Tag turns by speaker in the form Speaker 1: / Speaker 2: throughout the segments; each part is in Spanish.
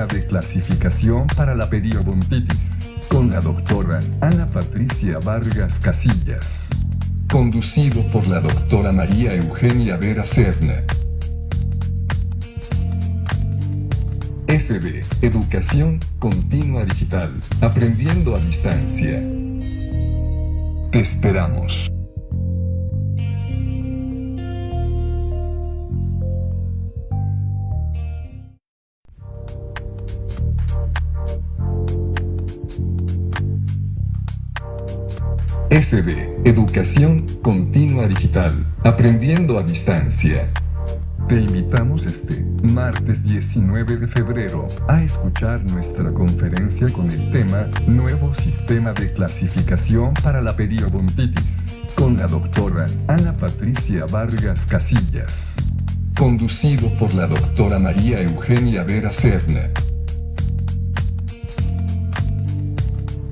Speaker 1: sistema de clasificación para la periodontitis, con la doctora Ana Patricia Vargas Casillas. Conducido por la doctora María Eugenia Vera Serna. SB, Educación Continua Digital, aprendiendo a distancia. Te esperamos. SB, Educación Continua Digital, aprendiendo a distancia. Te invitamos este martes 19 de febrero a escuchar nuestra conferencia con el tema Nuevo Sistema de Clasificación para la Periodontitis, con la doctora Ana Patricia Vargas Casillas. Conducido por la doctora María Eugenia Vera Serna.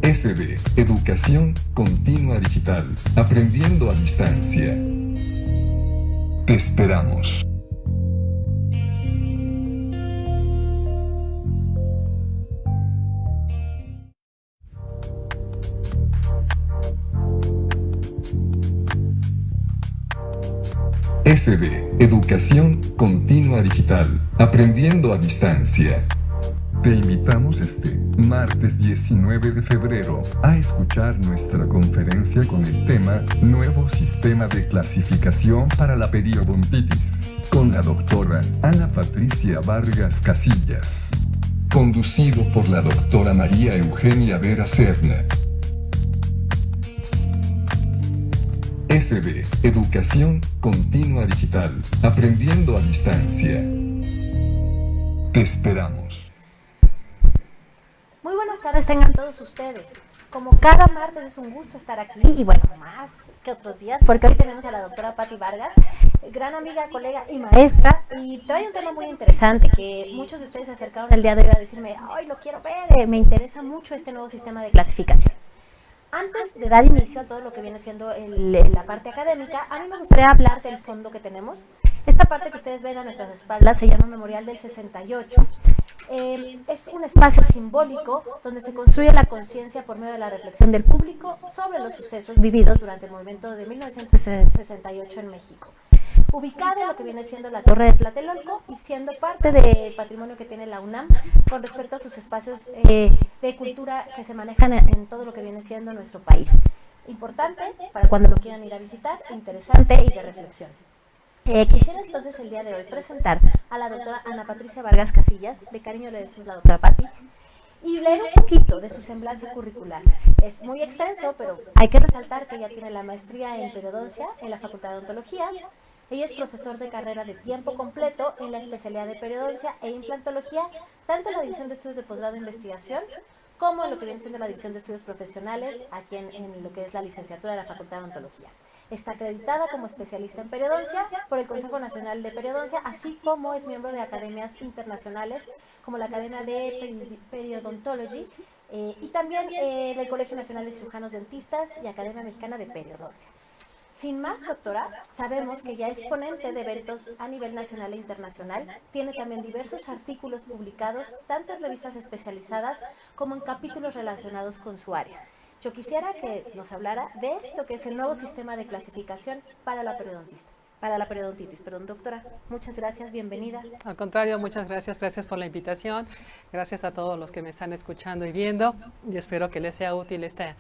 Speaker 1: SB, Educación Continua Digital, aprendiendo a distancia. Te esperamos. SB, Educación Continua Digital, aprendiendo a distancia. Te invitamos este martes 19 de febrero a escuchar nuestra conferencia con el tema Nuevo Sistema de Clasificación para la Periodontitis, con la doctora Ana Patricia Vargas Casillas. Conducido por la doctora María Eugenia Vera Serna. SB, Educación Continua Digital, aprendiendo a distancia. Te esperamos.
Speaker 2: Muy buenas tardes tengan todos ustedes. Como cada martes es un gusto estar aquí y bueno, más que otros días, porque hoy tenemos a la doctora Patti Vargas, gran amiga, colega y maestra, y trae un tema muy interesante que muchos de ustedes se acercaron el día de hoy a decirme, ¡ay, lo quiero ver! Me interesa mucho este nuevo sistema de clasificación. Antes de dar inicio a todo lo que viene siendo la parte académica, a mí me gustaría hablar del fondo que tenemos. Esta parte que ustedes ven a nuestras espaldas se llama Memorial del 68. Es un espacio simbólico donde se construye la conciencia por medio de la reflexión del público sobre los sucesos vividos durante el movimiento de 1968 en México. Ubicada en lo que viene siendo la Torre de Tlatelolco y siendo parte del patrimonio que tiene la UNAM con respecto a sus espacios de cultura que se manejan en todo lo que viene siendo nuestro país. Importante para cuando lo quieran ir a visitar, interesante y de reflexión. Quisiera entonces el día de hoy presentar a la doctora Ana Patricia Vargas Casillas, de cariño le decimos la doctora Patti, y leer un poquito de su semblanza curricular. Es muy extenso, pero hay que resaltar que ella tiene la maestría en periodoncia en la Facultad de Odontología. Ella es profesor de carrera de tiempo completo en la especialidad de periodoncia e implantología, tanto en la División de Estudios de Posgrado e Investigación, como en lo que viene siendo la División de Estudios Profesionales, aquí en lo que es la licenciatura de la Facultad de Odontología. Está acreditada como especialista en periodoncia por el Consejo Nacional de Periodoncia, así como es miembro de academias internacionales, como la Academia de Periodontology, y también del Colegio Nacional de Cirujanos Dentistas y Academia Mexicana de Periodoncia. Sin más, doctora, sabemos que ya es ponente de eventos a nivel nacional e internacional. Tiene también diversos artículos publicados, tanto en revistas especializadas como en capítulos relacionados con su área. Yo quisiera que nos hablara de esto, que es el nuevo sistema de clasificación para la periodontitis. Perdón, doctora. Muchas gracias, bienvenida.
Speaker 3: Al contrario, muchas gracias por la invitación. Gracias a todos los que me están escuchando y viendo, y espero que les sea útil esta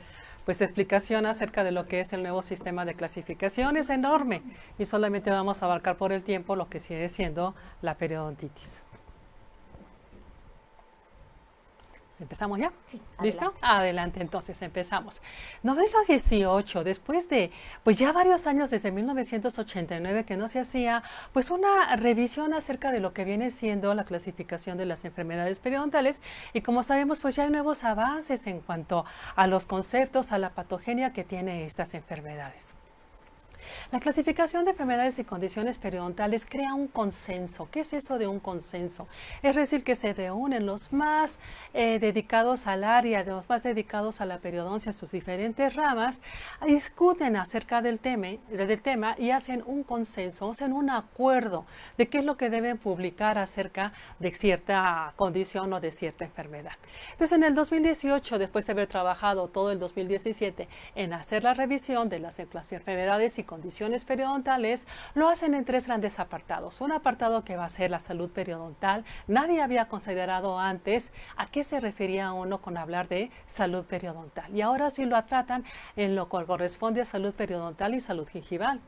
Speaker 3: explicación acerca de lo que es el nuevo sistema de clasificación. Es enorme y solamente vamos a abarcar por el tiempo lo que sigue siendo la periodontitis. ¿Empezamos ya?
Speaker 2: Sí.
Speaker 3: ¿Listo? Adelante, entonces empezamos. Noveno 18, después de ya varios años, desde 1989, que no se hacía una revisión acerca de lo que viene siendo la clasificación de las enfermedades periodontales, y como sabemos ya hay nuevos avances en cuanto a los conceptos, a la patogenia que tiene estas enfermedades. La clasificación de enfermedades y condiciones periodontales crea un consenso. ¿Qué es eso de un consenso? Es decir, que se reúnen los más dedicados al área, los más dedicados a la periodoncia, sus diferentes ramas, discuten acerca del tema y hacen un consenso, hacen un acuerdo de qué es lo que deben publicar acerca de cierta condición o de cierta enfermedad. Entonces, en el 2018, después de haber trabajado todo el 2017 en hacer la revisión de las enfermedades y condiciones periodontales, lo hacen en 3 grandes apartados. Un apartado que va a ser la salud periodontal. Nadie había considerado antes a qué se refería uno con hablar de salud periodontal. Y ahora sí lo tratan en lo que corresponde a salud periodontal y salud gingival.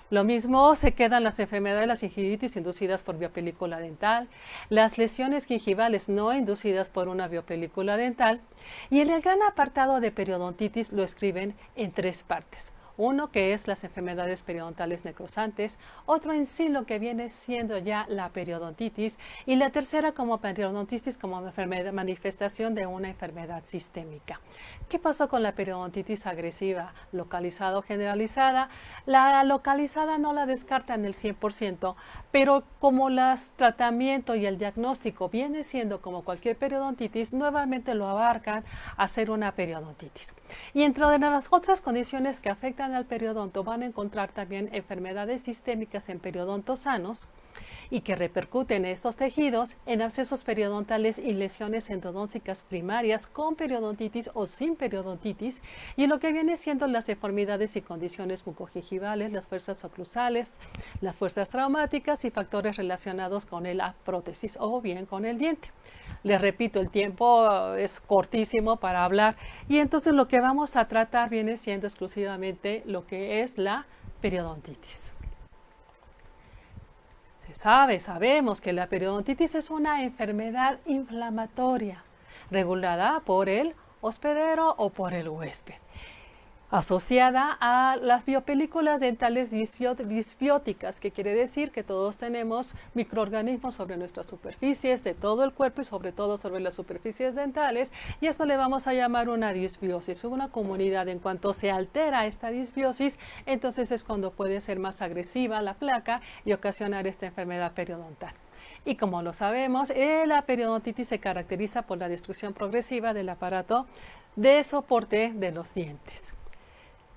Speaker 3: Lo mismo se quedan las enfermedades de la gingivitis inducidas por biopelícula dental, las lesiones gingivales no inducidas por una biopelícula dental, y en el gran apartado de periodontitis lo escriben en 3 partes. Uno que es las enfermedades periodontales necrosantes, otro en sí lo que viene siendo ya la periodontitis, y la tercera como periodontitis como manifestación de una enfermedad sistémica. ¿Qué pasó con la periodontitis agresiva localizada o generalizada? La localizada no la descartan el 100%, pero como el tratamiento y el diagnóstico viene siendo como cualquier periodontitis, nuevamente lo abarcan a hacer una periodontitis. Y entre las otras condiciones que afectan al periodonto van a encontrar también enfermedades sistémicas en periodontos sanos y que repercuten en estos tejidos en abscesos periodontales y lesiones endodóncicas primarias con periodontitis o sin periodontitis, y en lo que viene siendo las deformidades y condiciones bucogingivales, las fuerzas oclusales, las fuerzas traumáticas y factores relacionados con la prótesis o bien con el diente. Les repito, el tiempo es cortísimo para hablar, y entonces lo que vamos a tratar viene siendo exclusivamente lo que es la periodontitis. Sabemos que la periodontitis es una enfermedad inflamatoria regulada por el hospedero o por el huésped, asociada a las biopelículas dentales disbióticas, que quiere decir que todos tenemos microorganismos sobre nuestras superficies de todo el cuerpo y sobre todo sobre las superficies dentales, y eso le vamos a llamar una disbiosis, una comunidad. En cuanto se altera esta disbiosis, entonces es cuando puede ser más agresiva la placa y ocasionar esta enfermedad periodontal. Y como lo sabemos, la periodontitis se caracteriza por la destrucción progresiva del aparato de soporte de los dientes.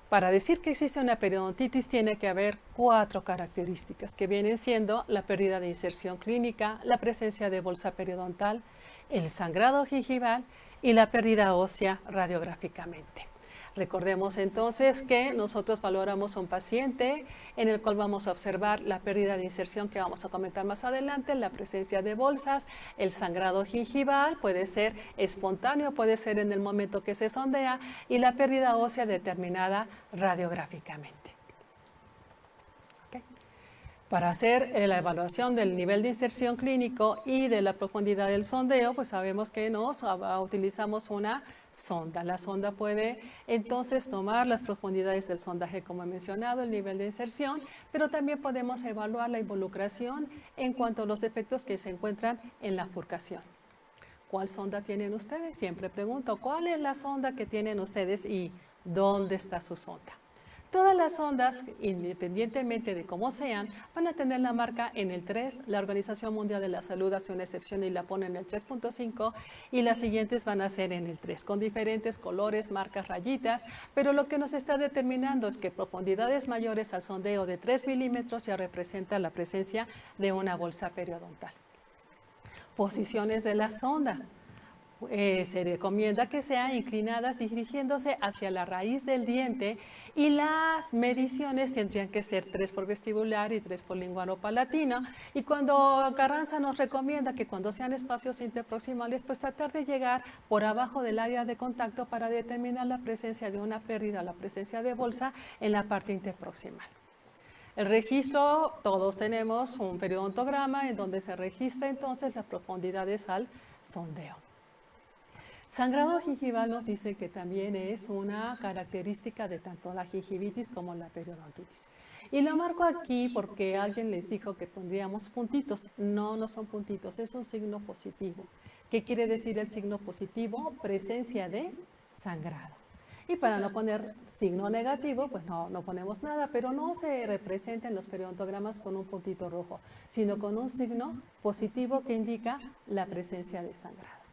Speaker 3: Para decir que existe una periodontitis tiene que haber 4 características que vienen siendo la pérdida de inserción clínica, la presencia de bolsa periodontal, el sangrado gingival y la pérdida ósea radiográficamente. Recordemos entonces que nosotros valoramos a un paciente en el cual vamos a observar la pérdida de inserción que vamos a comentar más adelante, la presencia de bolsas, el sangrado gingival, puede ser espontáneo, puede ser en el momento que se sondea, y la pérdida ósea determinada radiográficamente. ¿Okay? Para hacer la evaluación del nivel de inserción clínico y de la profundidad del sondeo, pues sabemos que utilizamos una sonda. La sonda puede entonces tomar las profundidades del sondaje, como he mencionado, el nivel de inserción, pero también podemos evaluar la involucración en cuanto a los defectos que se encuentran en la furcación. ¿Cuál sonda tienen ustedes? Siempre pregunto, ¿cuál es la sonda que tienen ustedes y dónde está su sonda? Todas las sondas, independientemente de cómo sean, van a tener la marca en el 3. La Organización Mundial de la Salud hace una excepción y la pone en el 3.5, y las siguientes van a ser en el 3, con diferentes colores, marcas, rayitas, pero lo que nos está determinando es que profundidades mayores al sondeo de 3 milímetros ya representa la presencia de una bolsa periodontal. Posiciones de la sonda. Se recomienda que sean inclinadas dirigiéndose hacia la raíz del diente, y las mediciones tendrían que ser 3 por vestibular y 3 por linguano-palatino, y cuando Carranza nos recomienda que cuando sean espacios interproximales, pues tratar de llegar por abajo del área de contacto para determinar la presencia de una pérdida, la presencia de bolsa en la parte interproximal. El registro, todos tenemos un periodontograma en donde se registra entonces las profundidades al sondeo. Sangrado gingival nos dice que también es una característica de tanto la gingivitis como la periodontitis. Y lo marco aquí porque alguien les dijo que pondríamos puntitos. No, no son puntitos, es un signo positivo. ¿Qué quiere decir el signo positivo? Presencia de sangrado. Y para no poner signo negativo, pues no ponemos nada, pero no se representa en los periodontogramas con un puntito rojo, sino con un signo positivo que indica la presencia de sangrado.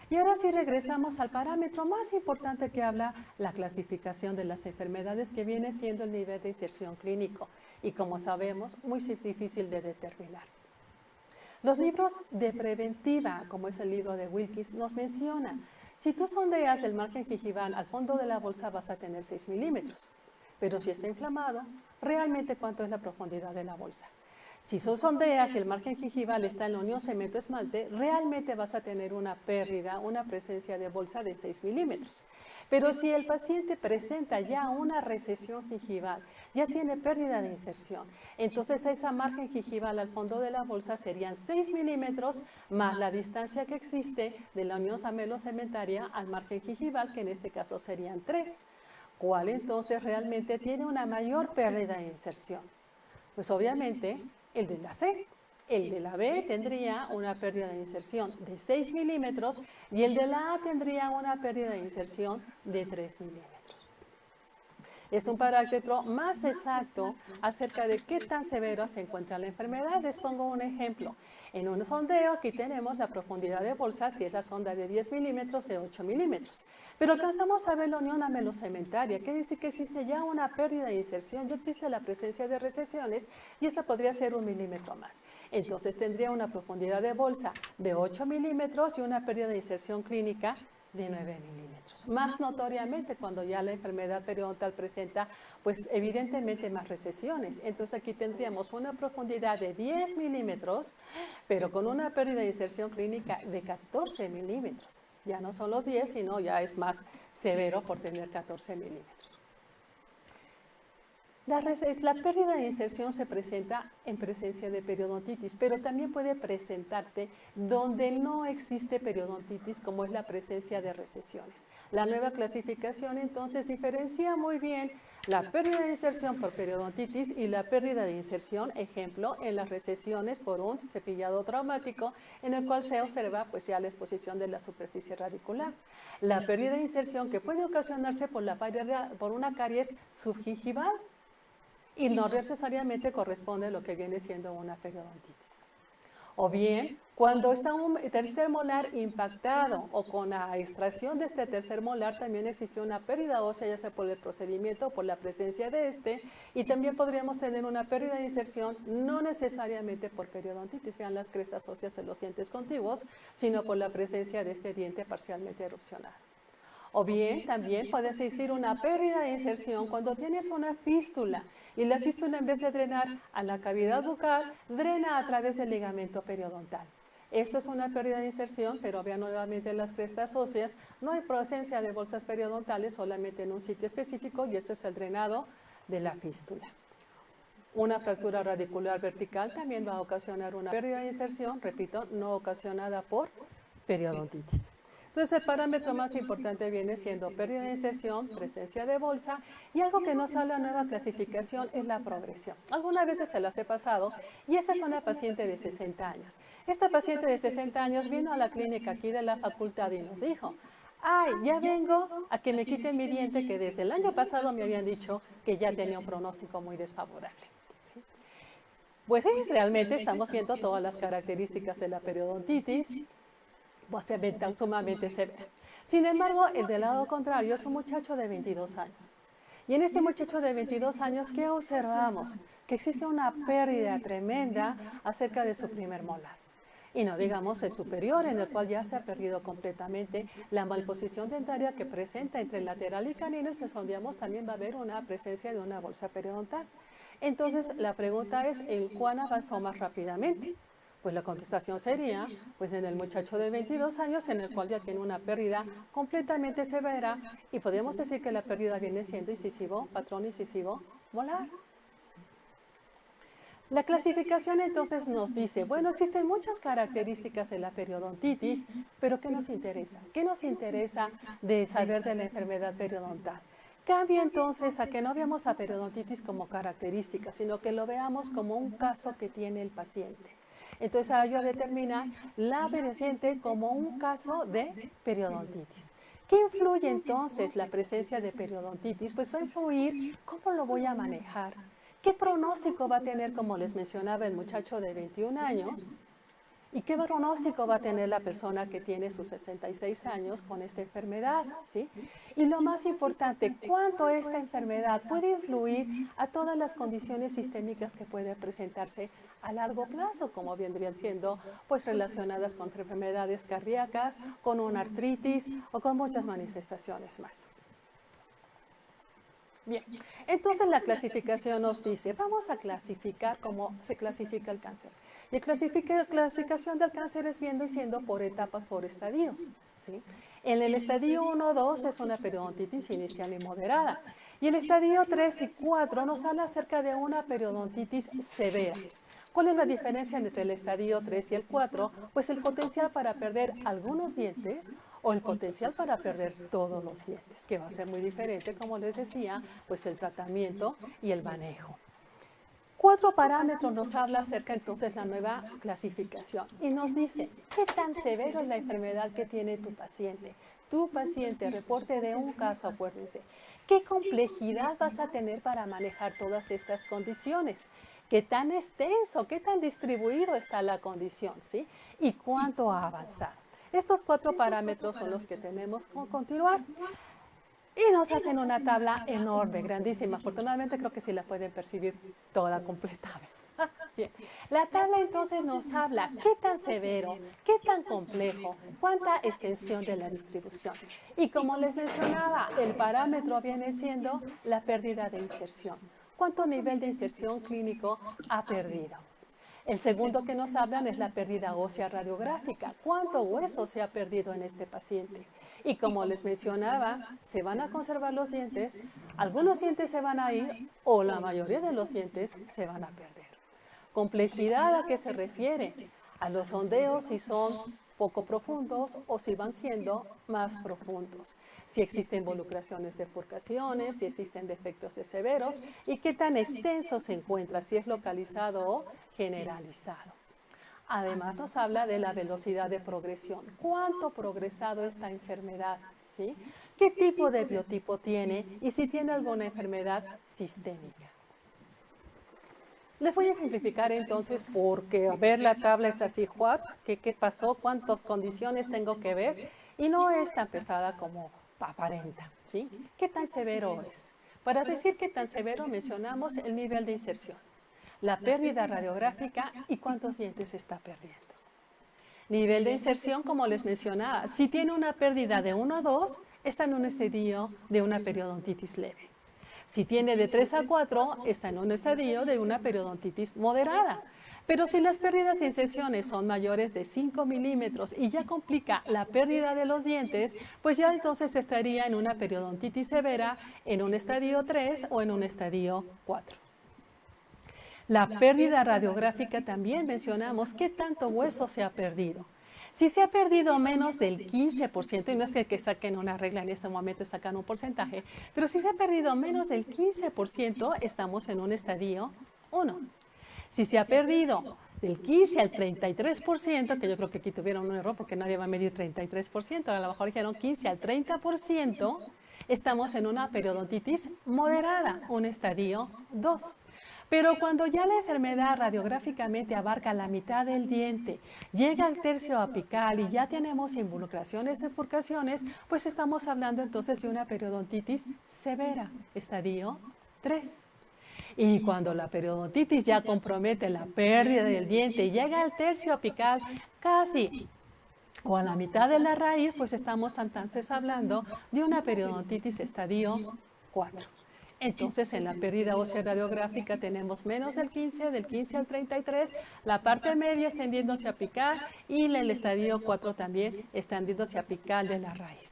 Speaker 3: Y ahora sí regresamos al parámetro más importante que habla la clasificación de las enfermedades, que viene siendo el nivel de inserción clínico, y como sabemos, muy difícil de determinar. Los libros de preventiva, como es el libro de Wilkins, nos mencionan: si tú sondeas el margen gingival al fondo de la bolsa vas a tener 6 milímetros, pero si está inflamado, realmente ¿cuánto es la profundidad de la bolsa? Si tú sondeas y el margen gingival está en la unión cemento-esmalte, realmente vas a tener una pérdida, una presencia de bolsa de 6 milímetros. Pero si el paciente presenta ya una recesión gingival, ya tiene pérdida de inserción, entonces esa margen gingival al fondo de la bolsa serían 6 milímetros más la distancia que existe de la unión amelo-cementaria al margen gingival, que en este caso serían 3. ¿Cuál entonces realmente tiene una mayor pérdida de inserción? Pues obviamente el de la C. El de la B tendría una pérdida de inserción de 6 milímetros y el de la A tendría una pérdida de inserción de 3 milímetros. Es un parámetro más exacto acerca de qué tan severo se encuentra la enfermedad. Les pongo un ejemplo. En un sondeo aquí tenemos la profundidad de bolsa, si es la sonda de 10 milímetros, de 8 milímetros. Pero alcanzamos a ver la unión amelocementaria, que dice que existe ya una pérdida de inserción, ya existe la presencia de recesiones y esta podría ser 1 milímetro más. Entonces tendría una profundidad de bolsa de 8 milímetros y una pérdida de inserción clínica de 9 milímetros. Más notoriamente cuando ya la enfermedad periodontal presenta, pues evidentemente más recesiones. Entonces aquí tendríamos una profundidad de 10 milímetros, pero con una pérdida de inserción clínica de 14 milímetros. Ya no son los 10, sino ya es más severo por tener 14 milímetros. La pérdida de inserción se presenta en presencia de periodontitis, pero también puede presentarte donde no existe periodontitis, como es la presencia de recesiones. La nueva clasificación entonces diferencia muy bien la pérdida de inserción por periodontitis y la pérdida de inserción, ejemplo, en las recesiones por un cepillado traumático, en el cual se observa pues ya la exposición de la superficie radicular. La pérdida de inserción que puede ocasionarse por una caries subgingival, y no necesariamente corresponde a lo que viene siendo una periodontitis. O bien, cuando está un tercer molar impactado o con la extracción de este tercer molar, también existe una pérdida ósea, ya sea por el procedimiento o por la presencia de este, y también podríamos tener una pérdida de inserción, no necesariamente por periodontitis, vean las crestas óseas en los dientes contiguos, sino por la presencia de este diente parcialmente erupcionado. O bien, también puede existir una pérdida de inserción cuando tienes una fístula y la fístula, en vez de drenar a la cavidad bucal, drena a través del ligamento periodontal. Esto es una pérdida de inserción, pero vean nuevamente en las crestas óseas, no hay presencia de bolsas periodontales, solamente en un sitio específico, y esto es el drenado de la fístula. Una fractura radicular vertical también va a ocasionar una pérdida de inserción, repito, no ocasionada por periodontitis. Entonces, el parámetro más importante viene siendo pérdida de inserción, presencia de bolsa, y algo que nos habla la nueva clasificación es la progresión. Algunas veces se las he pasado, y esa es una paciente de 60 años. Esta paciente de 60 años vino a la clínica aquí de la facultad y nos dijo: ay, ya vengo a que me quiten mi diente, que desde el año pasado me habían dicho que ya tenía un pronóstico muy desfavorable. ¿Sí? Pues realmente estamos viendo todas las características de la periodontitis, va a ser sumamente severa. Sin embargo, el del lado contrario es un muchacho de 22 años. Y en este muchacho de 22 años, ¿qué observamos? Que existe una pérdida tremenda acerca de su primer molar. Y no digamos el superior, en el cual ya se ha perdido completamente la malposición dentaria que presenta entre el lateral y canino, y si sondeamos también va a haber una presencia de una bolsa periodontal. Entonces, la pregunta es, ¿en cuán avanzó más rápidamente? Pues la contestación sería, pues en el muchacho de 22 años, en el cual ya tiene una pérdida completamente severa, y podemos decir que la pérdida viene siendo incisivo, patrón incisivo molar. La clasificación entonces nos dice, bueno, existen muchas características de la periodontitis, pero ¿qué nos interesa? ¿Qué nos interesa de saber de la enfermedad periodontal? Cambia entonces a que no veamos a periodontitis como característica, sino que lo veamos como un caso que tiene el paciente. Entonces, a ello determina la paciente como un caso de periodontitis. ¿Qué influye entonces la presencia de periodontitis? Pues va a influir cómo lo voy a manejar. ¿Qué pronóstico va a tener, como les mencionaba, el muchacho de 21 años? ¿Y qué pronóstico va a tener la persona que tiene sus 66 años con esta enfermedad? ¿Sí? Y lo más importante, ¿cuánto esta enfermedad puede influir a todas las condiciones sistémicas que puede presentarse a largo plazo, como vendrían siendo pues relacionadas con enfermedades cardíacas, con una artritis o con muchas manifestaciones más? Bien, entonces la clasificación nos dice, vamos a clasificar cómo se clasifica el cáncer. Y la clasificación del cáncer es viendo siendo por etapas, por estadios. ¿Sí? En el estadio 1 o 2 es una periodontitis inicial y moderada. Y el estadio 3 y 4 nos habla acerca de una periodontitis severa. ¿Cuál es la diferencia entre el estadio 3 y el 4? Pues el potencial para perder algunos dientes o el potencial para perder todos los dientes, que va a ser muy diferente, como les decía, pues el tratamiento y el manejo. 4 parámetros nos habla acerca entonces la nueva clasificación y nos dice qué tan severo es la enfermedad que tiene tu paciente. Tu paciente, reporte de un caso, acuérdense. ¿Qué complejidad vas a tener para manejar todas estas condiciones? ¿Qué tan extenso, qué tan distribuido está la condición? ¿Sí? ¿Y cuánto ha avanzado? Estos 4 parámetros son los que tenemos que continuar. Y nos hacen una tabla enorme, grandísima. Afortunadamente creo que sí la pueden percibir toda completa. Bien. La tabla entonces nos habla qué tan severo, qué tan complejo, cuánta extensión de la distribución. Y como les mencionaba, el parámetro viene siendo la pérdida de inserción. ¿Cuánto nivel de inserción clínico ha perdido? El segundo que nos hablan es la pérdida ósea radiográfica. ¿Cuánto hueso se ha perdido en este paciente? Y como les mencionaba, se van a conservar los dientes, algunos dientes se van a ir o la mayoría de los dientes se van a perder. Complejidad, ¿a qué se refiere? A los sondeos si son poco profundos o si van siendo más profundos. Si existen involucraciones de bifurcaciones, si existen defectos de severos y qué tan extenso se encuentra, si es localizado o generalizado. Además nos habla de la velocidad de progresión. ¿Cuánto ha progresado esta enfermedad? ¿Sí? ¿Qué tipo de biotipo tiene y si tiene alguna enfermedad sistémica? Les voy a ejemplificar entonces porque ver la tabla es así, ¿qué pasó? ¿Cuántas condiciones tengo que ver? Y no es tan pesada como aparenta, ¿sí? ¿Qué tan severo es? Para decir qué tan severo mencionamos el nivel de inserción, la pérdida radiográfica y cuántos dientes está perdiendo. Nivel de inserción, como les mencionaba, si tiene una pérdida de 1 a 2, está en un estadio de una periodontitis leve. Si tiene de 3 a 4, está en un estadio de una periodontitis moderada. Pero si las pérdidas de inserciones son mayores de 5 milímetros y ya complica la pérdida de los dientes, pues ya entonces estaría en una periodontitis severa, en un estadio 3 o en un estadio 4. La pérdida radiográfica también mencionamos qué tanto hueso se ha perdido. Si se ha perdido menos del 15%, y no es que saquen una regla en este momento, sacan un porcentaje, pero si se ha perdido menos del 15%, estamos en un estadio 1. Si se ha perdido del 15 al 33%, que yo creo que aquí tuvieron un error porque nadie va a medir 33%, a lo mejor dijeron 15 al 30%, estamos en una periodontitis moderada, un estadio 2. Pero cuando ya la enfermedad radiográficamente abarca la mitad del diente, llega al tercio apical y ya tenemos involucraciones de bifurcaciones, pues estamos hablando entonces de una periodontitis severa, estadio 3. Y cuando la periodontitis ya compromete la pérdida del diente y llega al tercio apical casi o a la mitad de la raíz, pues estamos entonces hablando de una periodontitis estadio 4. Entonces, en la pérdida ósea radiográfica tenemos menos del 15 al 33, la parte media extendiéndose apical y el estadio 4 también extendiéndose apical de la raíz.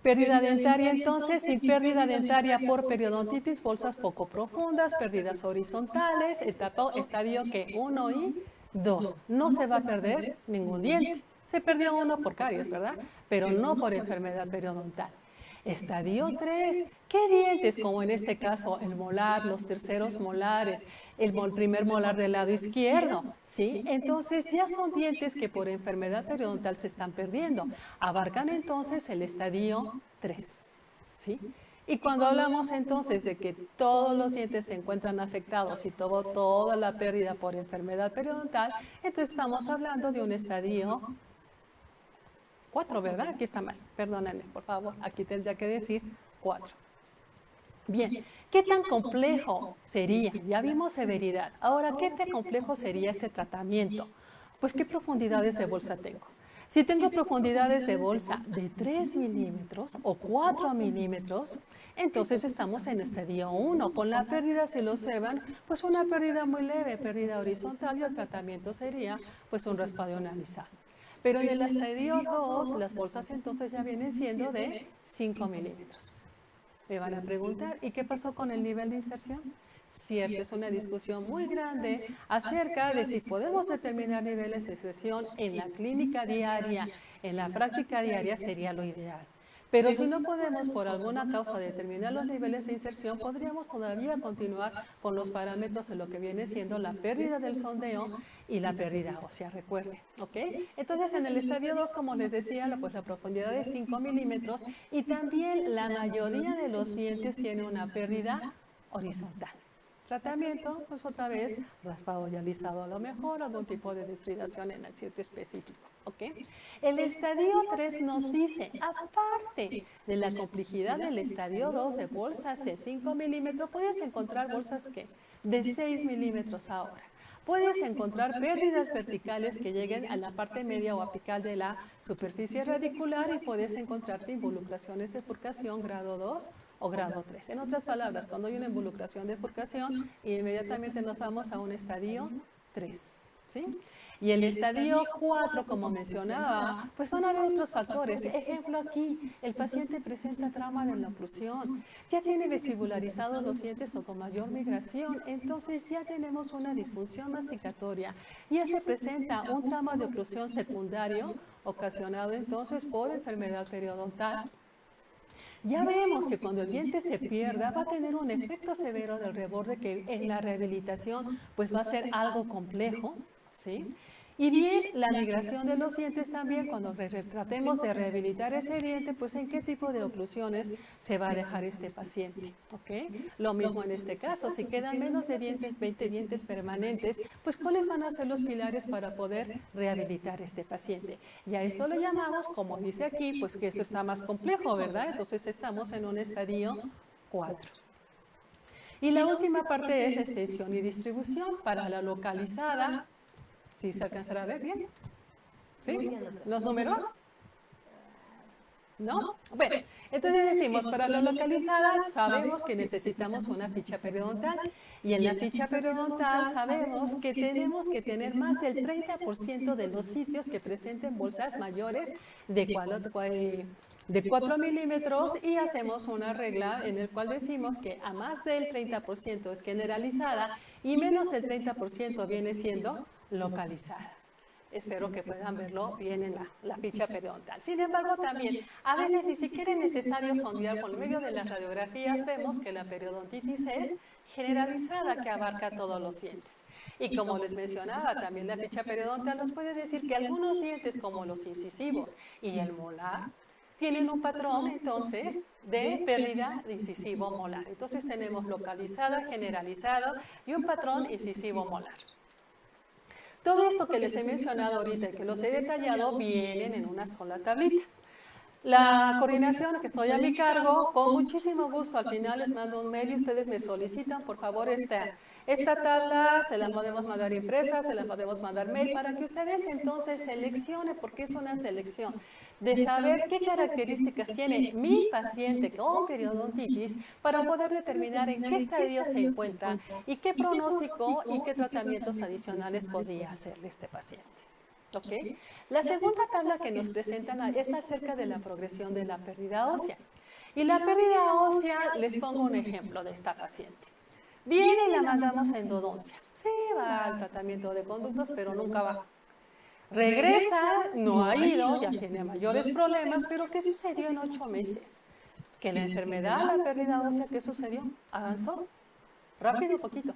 Speaker 3: Pérdida dentaria, entonces, sin pérdida dentaria por periodontitis, bolsas poco profundas, pérdidas horizontales, estadio que 1 y 2. No se va a perder ningún diente. Se perdió uno por caries, ¿verdad? Pero no por enfermedad periodontal. Estadio 3, ¿qué dientes? Como en este caso el molar, los terceros molares, el primer molar del lado izquierdo, ¿sí? Entonces ya son dientes que por enfermedad periodontal se están perdiendo. Abarcan entonces el estadio 3, ¿sí? Y cuando hablamos entonces de que todos los dientes se encuentran afectados y toda la pérdida por enfermedad periodontal, entonces estamos hablando de un estadio 4, ¿verdad? Aquí está mal, perdónenme, por favor, aquí tendría que decir 4. Bien, ¿qué tan complejo sería? Ya vimos severidad. Ahora, ¿qué tan complejo sería este tratamiento? Pues, ¿qué profundidades de bolsa tengo? Si tengo profundidades de bolsa de 3 milímetros o 4 milímetros, entonces estamos en estadio 1. Con la pérdida, si lo observan, pues una pérdida muy leve, pérdida horizontal, y el tratamiento sería pues un raspado analizado. Pero en el estadio 2, las bolsas entonces ya vienen siendo de 5 milímetros. Me van a preguntar, ¿y qué pasó con el nivel de inserción? Cierto, es una discusión muy grande acerca de si podemos determinar niveles de inserción en la clínica diaria, en la práctica diaria sería lo ideal. Pero si no podemos por alguna causa determinar los niveles de inserción, podríamos todavía continuar con los parámetros de lo que viene siendo la pérdida del sondeo y la pérdida ósea, recuerden, ¿ok? Entonces en el estadio 2, como les decía, pues la profundidad es 5 milímetros y también la mayoría de los dientes tiene una pérdida horizontal. Tratamiento, pues otra vez, raspado y alisado a lo mejor, algún tipo de desfilación en el sitio específico, ¿ok? El estadio 3 nos dice, aparte de la complejidad del estadio 2 de bolsas de 5 milímetros, puedes encontrar bolsas que de 6 milímetros ahora. Puedes encontrar pérdidas verticales que lleguen a la parte media o apical de la superficie radicular y puedes encontrarte involucraciones de bifurcación grado 2 o grado 3. En otras palabras, cuando hay una involucración de bifurcación, inmediatamente nos vamos a un estadio 3, ¿sí? Y el estadio 4, como mencionaba, pues van a haber otros factores. Ejemplo aquí, el paciente presenta trauma de la oclusión, ya tiene vestibularizados los dientes o con mayor migración, entonces ya tenemos una disfunción masticatoria. Ya se presenta un trauma de oclusión secundario, ocasionado entonces por enfermedad periodontal. Ya vemos que cuando el diente se pierda va a tener un efecto severo del reborde que en la rehabilitación pues va a ser algo complejo, ¿sí? Y bien, la migración de los dientes también, cuando tratemos de rehabilitar ese diente, pues en qué tipo de oclusiones se va a dejar este paciente, ¿ok? Lo mismo en este caso, si quedan menos de 20 dientes permanentes, pues ¿cuáles van a ser los pilares para poder rehabilitar este paciente? Y a esto lo llamamos, como dice aquí, pues que esto está más complejo, ¿verdad? Entonces estamos en un estadio 4. Y la última parte es la extensión y distribución para la localizada. ¿Sí se alcanzará a ver bien? ¿Sí? ¿Los números? ¿No? Bueno, entonces decimos, para la localizada sabemos que necesitamos una ficha periodontal y en la ficha periodontal sabemos que tenemos que tener más del 30% de los sitios que presenten bolsas mayores de 4 milímetros y hacemos una regla en el cual decimos que a más del 30% es generalizada y menos del 30% viene siendo localizada. Espero que puedan verlo bien en la ficha periodontal. Sin embargo, también, a veces ni siquiera es necesario sondear por medio de las radiografías, vemos que la periodontitis es generalizada, que abarca todos los dientes. Y como les mencionaba, también la ficha periodontal nos puede decir que algunos dientes, como los incisivos y el molar, tienen un patrón, entonces, de pérdida de incisivo molar. Entonces, tenemos localizada, generalizada y un patrón incisivo molar. Todo esto que les he mencionado ahorita y que los he detallado vienen en una sola tablita. La coordinación que estoy a mi cargo, con muchísimo gusto, al final les mando un mail y ustedes me solicitan, por favor, esta tabla, se la podemos mandar impresa, se la podemos mandar mail, para que ustedes entonces seleccionen, porque es una selección, de saber qué características tiene mi paciente con periodontitis para poder determinar en qué estadio se encuentra y qué pronóstico y qué tratamientos adicionales podría hacerle este paciente. ¿Okay? La segunda tabla que nos presentan es acerca de la progresión de la pérdida ósea. Y la pérdida ósea, les pongo un ejemplo de esta paciente. Viene y la mandamos a endodoncia. Sí, va al tratamiento de conductos, pero nunca va. Regresa, no ha ido, ya tiene mayores problemas, pero ¿qué sucedió en 8 meses? Que la enfermedad, la pérdida ósea, ¿qué sucedió? Avanzó. Rápido, poquito.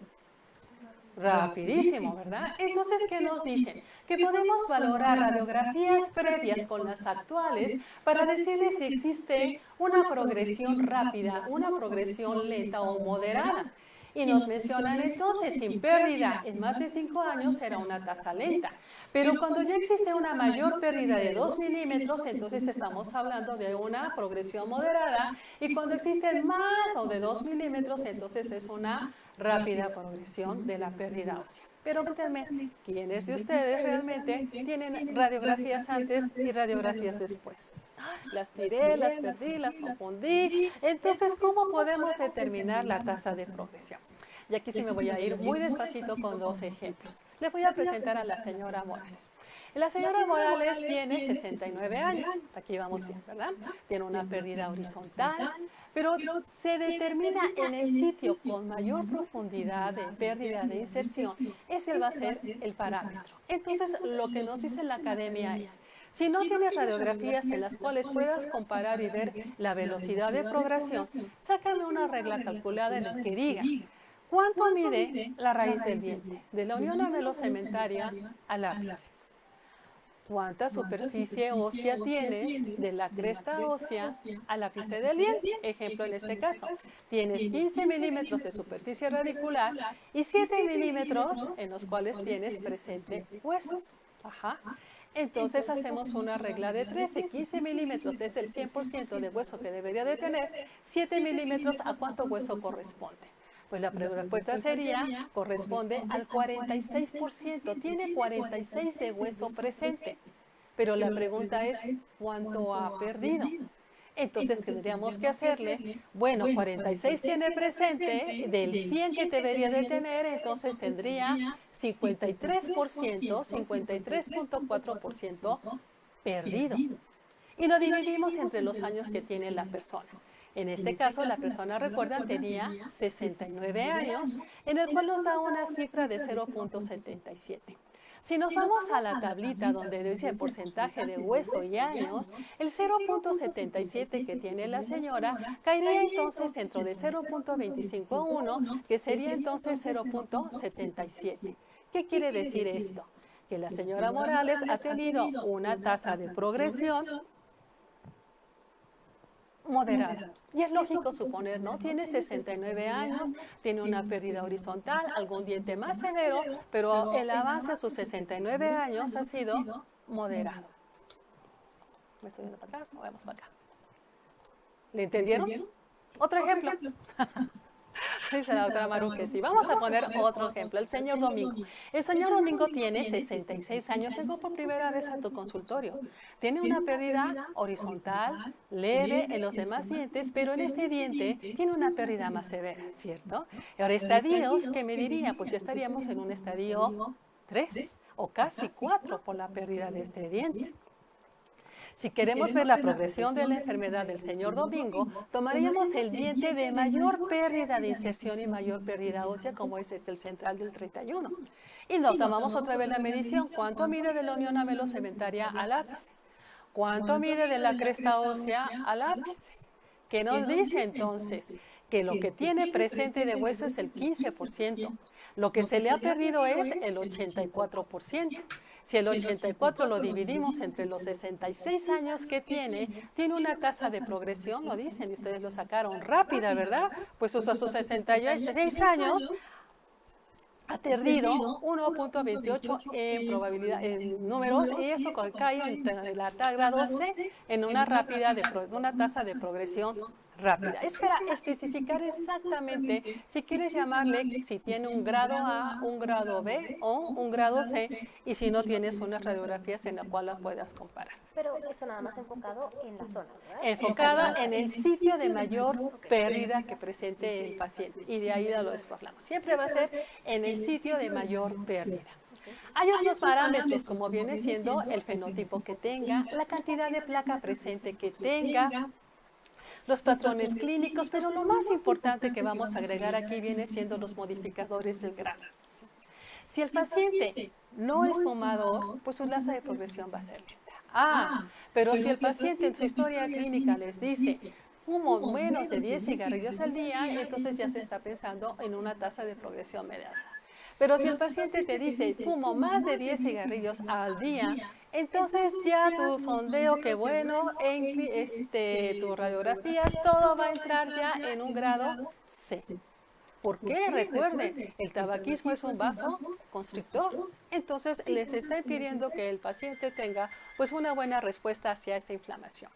Speaker 3: rapidísimo, ¿verdad? Entonces, ¿qué nos dicen? Que podemos valorar radiografías previas con las actuales para decirles si existe una progresión rápida, una progresión lenta o moderada. Y nos mencionan entonces, sin pérdida en más de 5 años será una tasa lenta. Pero cuando ya existe una mayor pérdida de 2 milímetros, entonces estamos hablando de una progresión moderada. Y cuando existen más o de 2 milímetros, entonces es una rápida progresión de la pérdida ósea. Pero cuéntenme, ¿quiénes de ustedes realmente tienen radiografías antes y radiografías después? Las tiré, las perdí, las confundí. Entonces, ¿cómo podemos determinar la tasa de progresión? Y aquí sí me voy a ir muy despacito con 2 ejemplos. Les voy a presentar a la señora Morales. La señora Morales tiene 69 años, aquí vamos bien, ¿verdad? Tiene una pérdida horizontal, pero se determina en el sitio con mayor profundidad de pérdida de inserción, ese va a ser el parámetro. Entonces, lo que nos dice la academia es, si no tienes radiografías en las cuales puedas comparar y ver la velocidad de progresión, sácame una regla calculada en la que diga, ¿cuánto mide la raíz del diente? De la unión amelocementaria al ápice. ¿Cuánta superficie ósea tienes de la cresta ósea al ápice del diente? Ejemplo en este caso, tienes 15 milímetros de superficie radicular y 7 milímetros en los cuales tienes presente hueso. Ajá. Entonces hacemos una regla de 13, 15 milímetros es el 100% de hueso que debería de tener, 7 milímetros ¿a cuánto hueso corresponde? Pues la respuesta sería, corresponde al 46%, tiene 46 de hueso presente. Pero la pregunta es, ¿cuánto ha perdido? Entonces tendríamos que hacerle, bueno, 46 tiene presente, del 100 que debería de tener, entonces tendría 53%, 53.4% perdido. Y lo dividimos entre los años que tiene la persona. En este caso, la persona, recuerdan, tenía 69 años, en el cual nos da una cifra de 0.77. Si nos vamos a la tablita donde dice porcentaje de hueso y años, el 0.77 que tiene la señora caería entonces dentro de 0.25 a 1, que sería entonces 0.77. ¿Qué quiere decir esto? Que la señora Morales ha tenido una tasa de progresión moderada. Y es lógico suponer, ¿no? Tiene 69 años, tiene una pérdida horizontal, algún diente más severo, pero el avance a sus 69 años ha sido moderado. ¿Me estoy viendo para atrás? Movemos para acá. ¿Le entendieron? Otro ejemplo. Dice la doctora Maru que sí. Vamos a poner otro ejemplo, el señor Domingo. El señor Domingo tiene 66 años, llegó por primera vez a tu consultorio. Tiene una pérdida horizontal, leve en los demás dientes, pero en este diente tiene una pérdida más severa, ¿cierto? Ahora, estadios, ¿qué me diría? Pues ya estaríamos en un estadio 3 o casi 4 por la pérdida de este diente. Si queremos ver la progresión de la enfermedad del señor Domingo, tomaríamos el diente de mayor pérdida de inserción y mayor pérdida ósea, como es el central del 31. Y lo tomamos otra vez la medición. ¿Cuánto mide de la unión amelocementaria al ápice? ¿Cuánto mide de la cresta ósea al ápice? ¿Qué nos dice entonces? Que lo que tiene presente de hueso es el 15%. Lo que se le ha perdido es el 84%. Si el 84 lo dividimos entre los 66 años que tiene una tasa de progresión, lo dicen, y ustedes lo sacaron, rápida, ¿verdad? Pues a sus 66 años ha perdido 1.28 en probabilidad, en números, y esto cae en la grado C en una tasa de progresión rápida. Es para especificar exactamente si quieres llamarle, si tiene un grado A, un grado B o un grado C, y si no tienes unas radiografías en la cual las puedas comparar.
Speaker 2: Pero eso nada más enfocado en la zona, ¿verdad?
Speaker 3: Enfocada en el sitio de mayor pérdida que presente el paciente, y de ahí lo desplazamos. Siempre va a ser en el sitio de mayor pérdida. Hay otros parámetros, como viene siendo el fenotipo que tenga, la cantidad de placa presente que tenga, los patrones clínicos, pero lo más importante que vamos a agregar aquí viene siendo los modificadores del grado. Si el paciente no es fumador, pues su tasa de progresión va a ser lenta. Pero si el paciente en su historia clínica les dice, fumo menos de 10 cigarrillos al día, entonces ya se está pensando en una tasa de progresión mediana. Pero si el paciente te dice, fumo más de 10 cigarrillos al día, entonces ya tu sondeo, que bueno, tus radiografías, todo va a entrar ya en un grado C. ¿Por qué? Recuerden, el tabaquismo es un vasoconstrictor. Entonces les está impidiendo que el paciente tenga pues una buena respuesta hacia esta inflamación.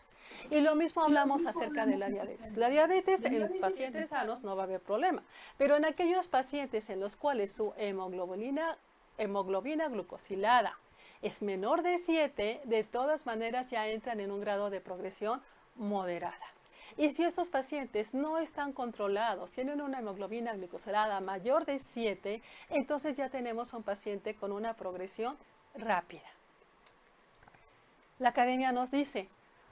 Speaker 3: Y lo mismo hablamos acerca de la diabetes. La diabetes en pacientes sanos no va a haber problema, pero en aquellos pacientes en los cuales su hemoglobina glucosilada es menor de 7, de todas maneras ya entran en un grado de progresión moderada. Y si estos pacientes no están controlados, tienen una hemoglobina glicosilada mayor de 7, entonces ya tenemos un paciente con una progresión rápida. La academia nos dice,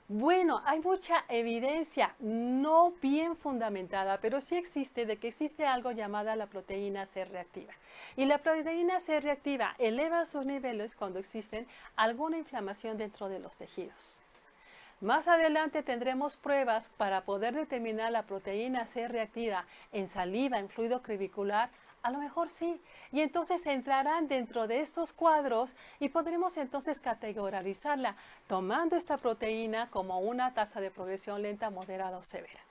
Speaker 3: bueno, hay mucha evidencia no bien fundamentada, pero sí existe de que existe algo llamada la proteína C reactiva. Y la proteína C reactiva eleva sus niveles cuando existen alguna inflamación dentro de los tejidos. Más adelante tendremos pruebas para poder determinar la proteína C reactiva en saliva, en fluido crevicular. A lo mejor sí, y entonces entrarán dentro de estos cuadros y podremos entonces categorizarla tomando esta proteína como una tasa de progresión lenta, moderada o severa.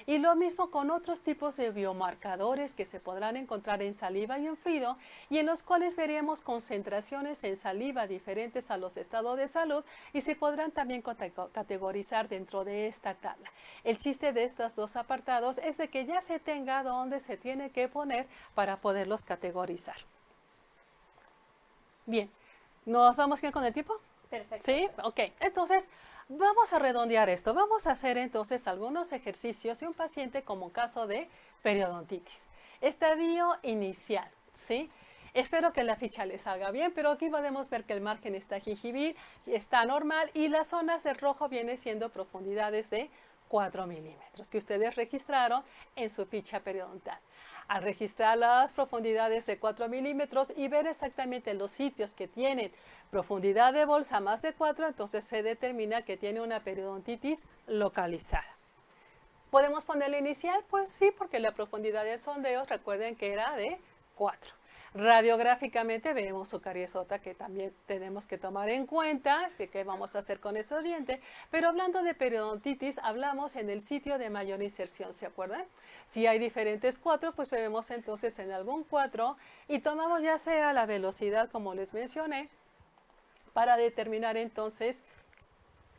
Speaker 3: Y lo mismo con otros tipos de biomarcadores que se podrán encontrar en saliva y en fluido, y en los cuales veremos concentraciones en saliva diferentes a los estados de salud y se podrán también categorizar dentro de esta tabla. El chiste de estos dos apartados es de que ya se tenga dónde se tiene que poner para poderlos categorizar. Bien, ¿nos vamos bien con el tiempo?
Speaker 2: Perfecto.
Speaker 3: ¿Sí? Ok, entonces vamos a redondear esto. Vamos a hacer entonces algunos ejercicios de un paciente como caso de periodontitis. Estadio inicial, ¿sí? Espero que la ficha les salga bien, pero aquí podemos ver que el margen está gingival, está normal y las zonas de rojo vienen siendo profundidades de 4 milímetros que ustedes registraron en su ficha periodontal. Al registrar las profundidades de 4 milímetros y ver exactamente los sitios que tienen profundidad de bolsa más de 4, entonces se determina que tiene una periodontitis localizada. ¿Podemos ponerle inicial? Pues sí, porque la profundidad de sondeo, recuerden que era de 4. Radiográficamente vemos su cariesota, que también tenemos que tomar en cuenta, así que vamos a hacer con esos dientes. Pero hablando de periodontitis, hablamos en el sitio de mayor inserción, ¿se acuerdan? Si hay diferentes 4, pues vemos entonces en algún 4 y tomamos ya sea la velocidad, como les mencioné, para determinar entonces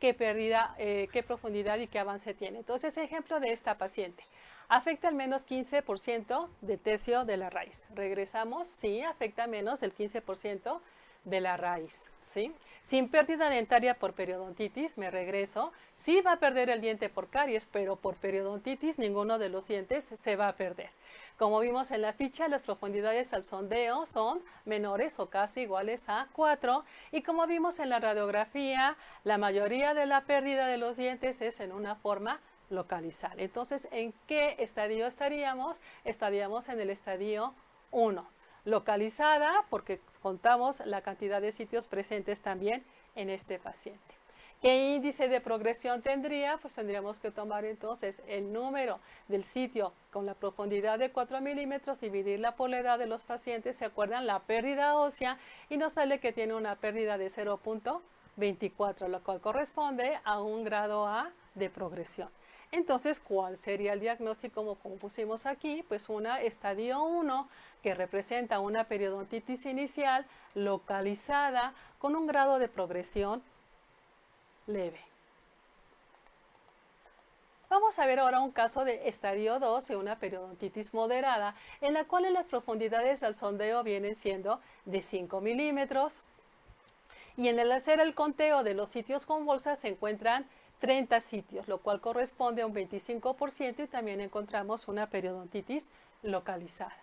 Speaker 3: qué pérdida, qué profundidad y qué avance tiene. Entonces, ejemplo de esta paciente. Afecta al menos 15% de tercio de la raíz. Regresamos, sí, afecta menos del 15% de la raíz, ¿sí? Sin pérdida dentaria por periodontitis, me regreso. Sí va a perder el diente por caries, pero por periodontitis ninguno de los dientes se va a perder. Como vimos en la ficha, las profundidades al sondeo son menores o casi iguales a 4. Y como vimos en la radiografía, la mayoría de la pérdida de los dientes es en una forma localizar. Entonces, ¿en qué estadio estaríamos? Estaríamos en el estadio 1. Localizada, porque contamos la cantidad de sitios presentes también en este paciente. ¿Qué índice de progresión tendría? Pues tendríamos que tomar entonces el número del sitio con la profundidad de 4 milímetros, dividirla por la edad de los pacientes, ¿se acuerdan? La pérdida ósea, y nos sale que tiene una pérdida de 0.24, lo cual corresponde a un grado A de progresión. Entonces, ¿cuál sería el diagnóstico como pusimos aquí? Pues una estadio 1 que representa una periodontitis inicial localizada con un grado de progresión leve. Vamos a ver ahora un caso de estadio 2 de una periodontitis moderada en la cual las profundidades al sondeo vienen siendo de 5 milímetros y en el hacer el conteo de los sitios con bolsa se encuentran 30 sitios, lo cual corresponde a un 25% y también encontramos una periodontitis localizada.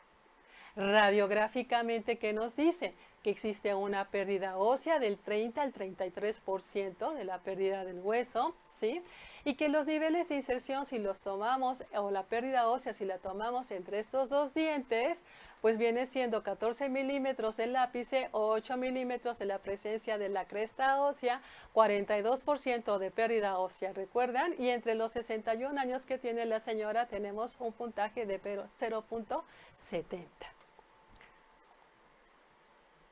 Speaker 3: Radiográficamente, ¿qué nos dice? Que existe una pérdida ósea del 30 al 33% de la pérdida del hueso, ¿sí? Y que los niveles de inserción, si los tomamos, o la pérdida ósea, si la tomamos entre estos dos dientes, pues viene siendo 14 milímetros del ápice, 8 milímetros de la presencia de la cresta ósea, 42% de pérdida ósea, ¿recuerdan? Y entre los 61 años que tiene la señora tenemos un puntaje de 0.70.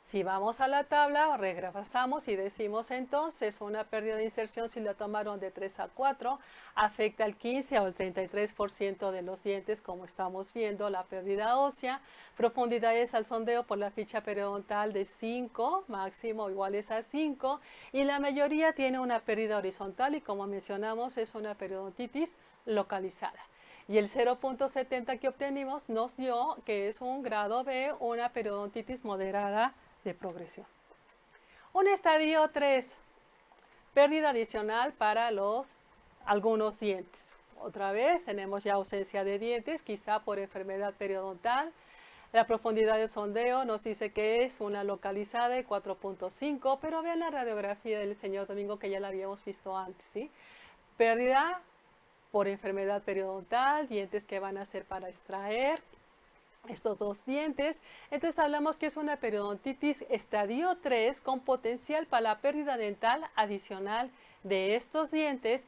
Speaker 3: Si vamos a la tabla, regresamos y decimos entonces una pérdida de inserción, si la tomaron de 3 a 4, afecta al 15 o el 33% de los dientes, como estamos viendo, la pérdida ósea. Profundidades al sondeo por la ficha periodontal de 5, máximo iguales a 5, y la mayoría tiene una pérdida horizontal y como mencionamos es una periodontitis localizada. Y el 0.70 que obtenimos nos dio que es un grado B, una periodontitis moderada de progresión. Un estadio 3, pérdida adicional para algunos dientes. Otra vez tenemos ya ausencia de dientes, quizá por enfermedad periodontal. La profundidad de sondeo nos dice que es una localizada de 4.5, pero vean la radiografía del señor Domingo que ya la habíamos visto antes, ¿sí? Pérdida por enfermedad periodontal, dientes que van a ser para extraer estos dos dientes. Entonces hablamos que es una periodontitis estadio 3 con potencial para la pérdida dental adicional de estos dientes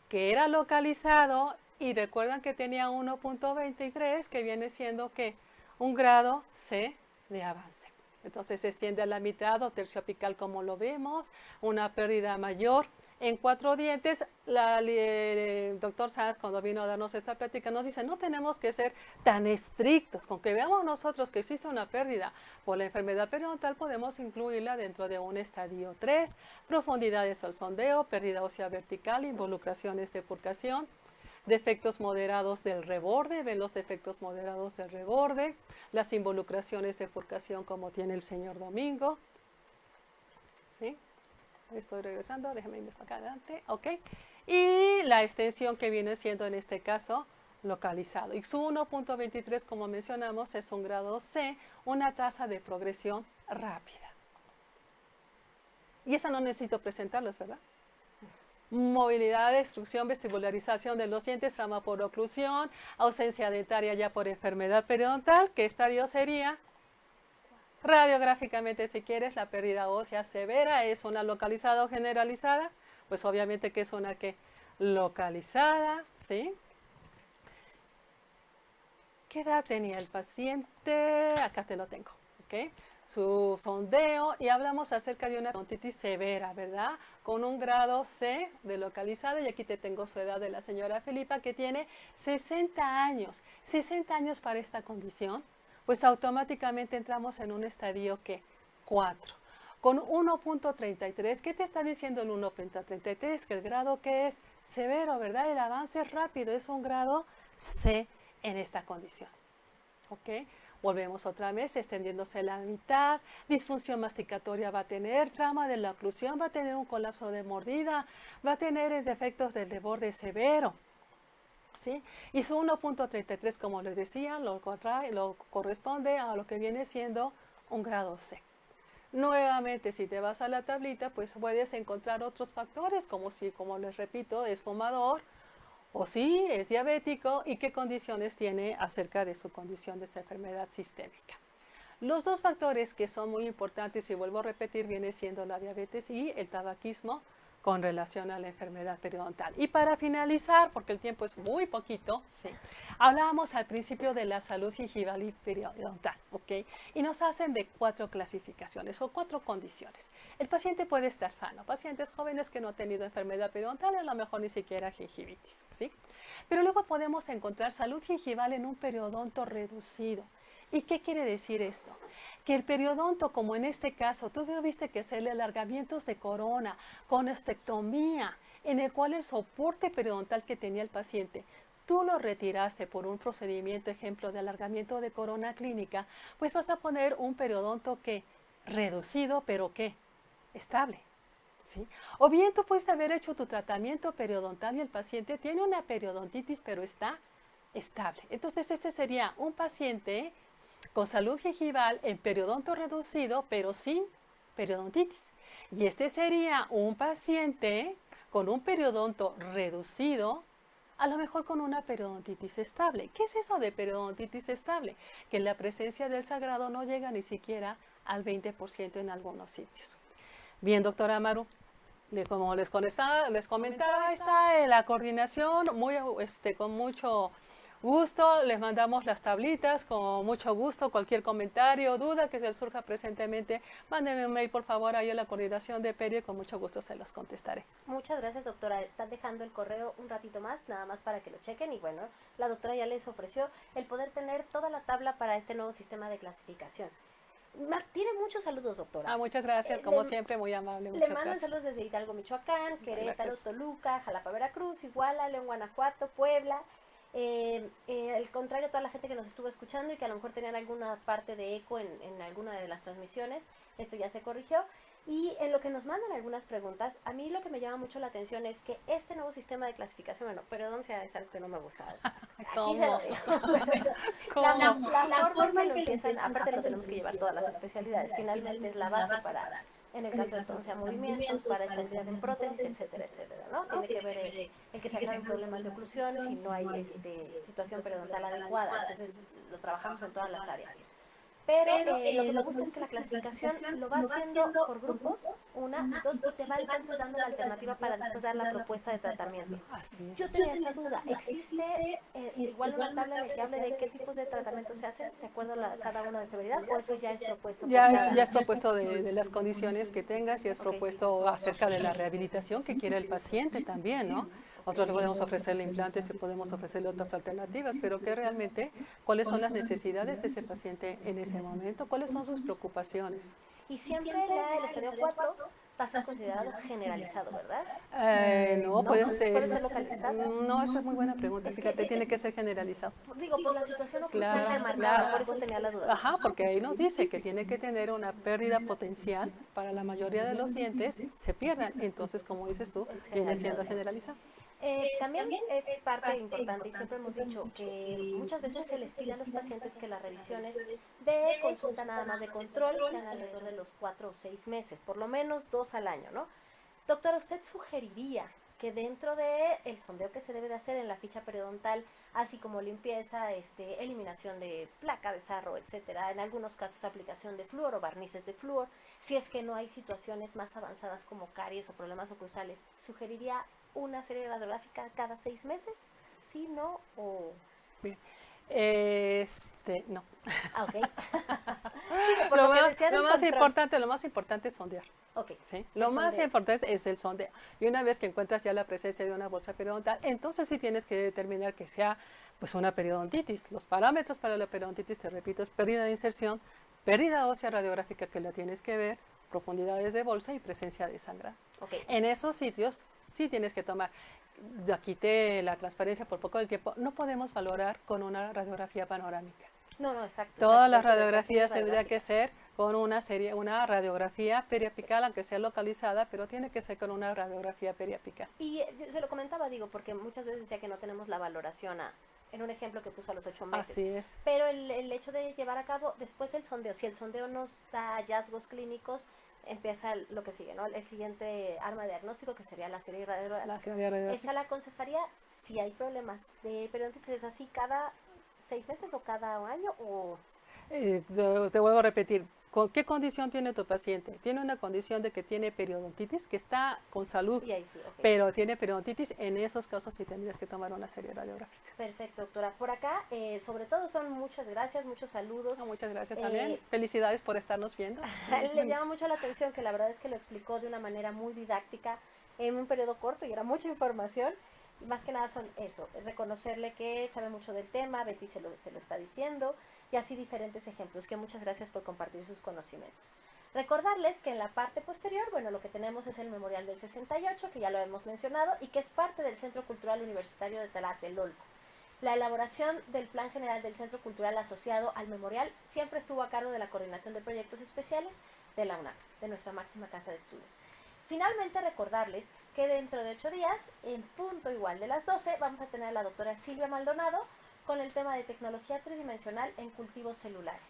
Speaker 3: que era localizado y recuerdan que tenía 1.23 que viene siendo que un grado C de avance. Entonces se extiende a la mitad o tercio apical como lo vemos, una pérdida mayor. En 4 dientes, el doctor Sanz, cuando vino a darnos esta plática, nos dice, no tenemos que ser tan estrictos. Con que veamos nosotros que existe una pérdida por la enfermedad periodontal, podemos incluirla dentro de un estadio 3, profundidades al sondeo, pérdida ósea vertical, involucraciones de bifurcación, defectos moderados del reborde, ven los defectos moderados del reborde, las involucraciones de bifurcación como tiene el señor Domingo, ¿sí? Estoy regresando, déjame irme para acá adelante, ok. Y la extensión que viene siendo en este caso localizado. Y su 1.23, como mencionamos, es un grado C, una tasa de progresión rápida. Y esa no necesito presentarlos, ¿verdad? Movilidad, destrucción, vestibularización de los dientes, trauma por oclusión, ausencia dentaria ya por enfermedad periodontal. ¿Qué estadio sería? Radiográficamente, si quieres, la pérdida ósea severa es una localizada o generalizada, pues obviamente que es una que localizada, ¿sí? ¿Qué edad tenía el paciente? Acá te lo tengo, ¿ok? Su sondeo y hablamos acerca de una periodontitis severa, ¿verdad? Con un grado C de localizada y aquí te tengo su edad de la señora Felipa que tiene 60 años. 60 años para esta condición. Pues automáticamente entramos en un estadio que 4, con 1.33. ¿Qué te está diciendo el 1.33? Que el grado que es severo, ¿verdad? El avance es rápido, es un grado C en esta condición. ¿Ok? Volvemos otra vez, extendiéndose la mitad, disfunción masticatoria va a tener, trauma de la oclusión, va a tener un colapso de mordida, va a tener defectos del reborde severo. ¿Sí? Y su 1.33, como les decía, lo corresponde a lo que viene siendo un grado C. Nuevamente, si te vas a la tablita, pues puedes encontrar otros factores, como si, como les repito, es fumador, o si es diabético, y qué condiciones tiene acerca de su condición de esa enfermedad sistémica. Los dos factores que son muy importantes, y vuelvo a repetir, viene siendo la diabetes y el tabaquismo, con relación a la enfermedad periodontal. Y para finalizar, porque el tiempo es muy poquito, ¿sí? Hablábamos al principio de la salud gingival y periodontal, ¿ok? Y nos hacen de 4 clasificaciones o 4 condiciones. El paciente puede estar sano, pacientes jóvenes que no han tenido enfermedad periodontal, a lo mejor ni siquiera gingivitis, ¿sí? Pero luego podemos encontrar salud gingival en un periodonto reducido. ¿Y qué quiere decir esto? Que el periodonto, como en este caso, tú viste que hacerle alargamientos de corona con ostectomía, en el cual el soporte periodontal que tenía el paciente, tú lo retiraste por un procedimiento, ejemplo, de alargamiento de corona clínica, pues vas a poner un periodonto que reducido, pero ¿qué? Estable. ¿Sí? O bien tú puedes haber hecho tu tratamiento periodontal y el paciente tiene una periodontitis, pero está estable. Entonces este sería un paciente con salud gingival en periodonto reducido, pero sin periodontitis. Y este sería un paciente con un periodonto reducido, a lo mejor con una periodontitis estable. ¿Qué es eso de periodontitis estable? Que la presencia del sagrado no llega ni siquiera al 20% en algunos sitios. Bien, doctora Amaru, como les comentaba, está la coordinación con gusto les mandamos las tablitas, con mucho gusto, cualquier comentario, duda que se les surja presentemente, mándenme un mail por favor ahí a la coordinación de Perio y con mucho gusto se las contestaré.
Speaker 2: Muchas gracias, doctora. Están dejando el correo un ratito más, nada más para que lo chequen. Y bueno, la doctora ya les ofreció el poder tener toda la tabla para este nuevo sistema de clasificación. Tiene muchos saludos, doctora.
Speaker 3: Muchas gracias, como siempre, muy amable.
Speaker 2: Le mandan saludos desde Hidalgo, Michoacán, Querétaro, Toluca, Jalapa, Veracruz, Iguala, León, Guanajuato, Puebla. Al contrario, toda la gente que nos estuvo escuchando y que a lo mejor tenían alguna parte de eco en alguna de las transmisiones, esto ya se corrigió. Y en lo que nos mandan algunas preguntas, a mí lo que me llama mucho la atención es que este nuevo sistema de clasificación, bueno, perdón si es algo que no me gusta. Aquí se lo digo. La forma en que lo empiezan, aparte lo tenemos que llevar todas las especialidades, finalmente es la base para, en el caso de entonces, movimientos, para estabilidad en prótesis, etcétera, etcétera, ¿no? Tiene que ver el que se aclaren problemas de oclusión si no hay situación periodontal adecuada, entonces lo trabajamos en todas las áreas. Pero lo que me gusta es que la clasificación lo va haciendo por grupos, una, y dos, y te va entonces dando la alternativa para después dar la propuesta de tratamiento. Yo tenía esa duda, ¿existe igual una tabla en la que hable de qué tipos de tratamientos se hacen de acuerdo a cada uno de severidad, o eso ya es propuesto?
Speaker 3: Ya es propuesto de las condiciones que tengas y es propuesto acerca de la rehabilitación que quiere el paciente también, ¿no? Nosotros le podemos ofrecerle implantes y podemos ofrecerle otras alternativas, pero que realmente, ¿cuáles son las necesidades de ese paciente en ese momento? ¿Cuáles son sus preocupaciones?
Speaker 2: Y siempre el estadio 4 va a ser considerado generalizado, ¿verdad?
Speaker 3: No, puede ser
Speaker 2: localizado.
Speaker 3: No, esa es muy buena pregunta. Fíjate, tiene que ser generalizado.
Speaker 2: Digo, por la situación oclusiva remarcada, por eso tenía la duda.
Speaker 3: Ajá, porque ahí nos dice que tiene que tener una pérdida potencial para la mayoría de los dientes, se pierdan. Entonces, como dices tú, viene siendo generalizado.
Speaker 2: También es parte importante y siempre hemos dicho que muchas veces se les pide a los pacientes que las revisiones de consulta nada más de control sean alrededor de los 4 o 6 meses, por lo menos 2 al año, ¿no? Doctora, ¿usted sugeriría que dentro del sondeo que se debe de hacer en la ficha periodontal, así como limpieza, eliminación de placa de sarro, etcétera, en algunos casos aplicación de flúor o barnices de flúor, si es que no hay situaciones más avanzadas como caries o problemas oclusales, sugeriría una serie radiográfica cada 6 meses? ¿Sí, no o...?
Speaker 3: Bien. No.
Speaker 2: Ok.
Speaker 3: Lo más importante es sondear.
Speaker 2: Okay.
Speaker 3: ¿Sí? Lo más importante es el sondeo. Y una vez que encuentras ya la presencia de una bolsa periodontal, entonces sí tienes que determinar que sea pues una periodontitis. Los parámetros para la periodontitis, te repito, es pérdida de inserción, pérdida ósea radiográfica que la tienes que ver, profundidades de bolsa y presencia de sangrado.
Speaker 2: Okay.
Speaker 3: En esos sitios sí tienes que tomar. Quité la transparencia por poco del tiempo. No podemos valorar con una radiografía panorámica.
Speaker 2: No, exacto.
Speaker 3: Todas las radiografías tendría que ser con una radiografía periapical, aunque sea localizada, pero tiene que ser con una radiografía periapical.
Speaker 2: Y se lo comentaba, porque muchas veces decía que no tenemos la valoración en un ejemplo que puso a los 8 meses.
Speaker 3: Así es.
Speaker 2: Pero el hecho de llevar a cabo después el sondeo, si el sondeo nos da hallazgos clínicos, empieza lo que sigue, ¿no? El siguiente arma de diagnóstico, que sería la serie radiográfica. Esa la aconsejaría si hay problemas de periodontitis. ¿Es así cada 6 meses o cada año? O...
Speaker 3: te vuelvo a repetir, ¿qué condición tiene tu paciente? Tiene una condición de que tiene periodontitis, que está con salud,
Speaker 2: y ahí sí, okay.
Speaker 3: Pero tiene periodontitis, en esos casos sí tendrías que tomar una serie radiográfica.
Speaker 2: Perfecto, doctora. Por acá, sobre todo son muchas gracias, muchos saludos.
Speaker 3: Muchas gracias también. Felicidades por estarnos viendo.
Speaker 2: Le llama mucho la atención que la verdad es que lo explicó de una manera muy didáctica en un periodo corto y era mucha información. Y más que nada son eso, reconocerle que sabe mucho del tema, Betty se lo está diciendo, y así diferentes ejemplos, que muchas gracias por compartir sus conocimientos. Recordarles que en la parte posterior, lo que tenemos es el Memorial del 68, que ya lo hemos mencionado, y que es parte del Centro Cultural Universitario de Tlatelolco. La elaboración del Plan General del Centro Cultural asociado al Memorial siempre estuvo a cargo de la Coordinación de Proyectos Especiales de la UNAM, de nuestra máxima casa de estudios. Finalmente, recordarles que dentro de 8 días, en punto igual de las 12, vamos a tener a la doctora Silvia Maldonado con el tema de tecnología tridimensional en cultivos celulares.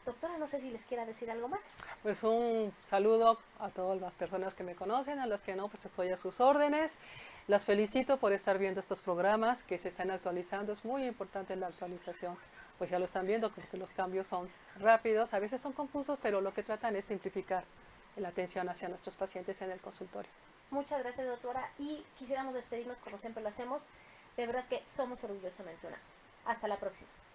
Speaker 2: Doctora, no sé si les quiera decir algo más.
Speaker 3: Pues un saludo a todas las personas que me conocen, a las que no, pues estoy a sus órdenes. Las felicito por estar viendo estos programas que se están actualizando. Es muy importante la actualización, pues ya lo están viendo, porque los cambios son rápidos, a veces son confusos, pero lo que tratan es simplificar la atención hacia nuestros pacientes en el consultorio.
Speaker 2: Muchas gracias, doctora, y quisiéramos despedirnos como siempre lo hacemos. De verdad que somos orgullosamente UNAM. Hasta la próxima.